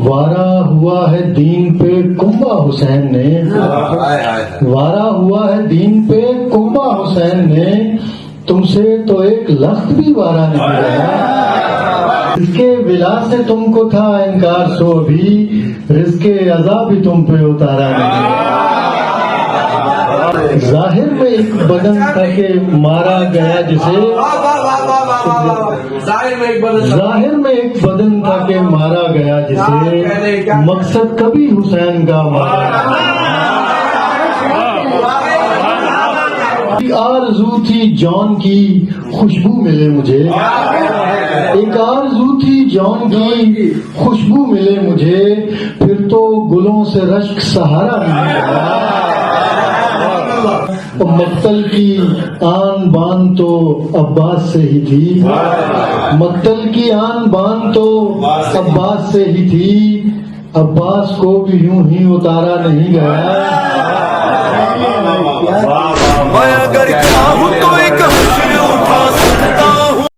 وارا ہوا ہے دین پہ کنبہ حسین نے، وارا ہوا ہے دین پہ کنبہ حسین نے، تم سے تو ایک لخت بھی وارا نہیں رہا۔ رزق ولا سے تم کو تھا انکار سو بھی، رزق عذاب بھی تم پہ اتارا نہیں۔ ظاہر میں ایک بدن تھا کہ مارا گیا جسے، ظاہر میں ایک بدن تھا کہ مارا گیا جسے، مقصد کبھی حسین کا مارا۔ ایک آرزو تھی جان کی خوشبو ملے مجھے، ایک آرزو تھی جان کی خوشبو ملے مجھے، پھر تو گلوں سے رشک سہارا نہیں ملا۔ مقتل کی آن بان تو عباس سے ہی تھی، مقتل کی آن بان تو عباس سے ہی تھی، عباس کو بھی یوں ہی اتارا نہیں گیا۔ میں اگر چاہوں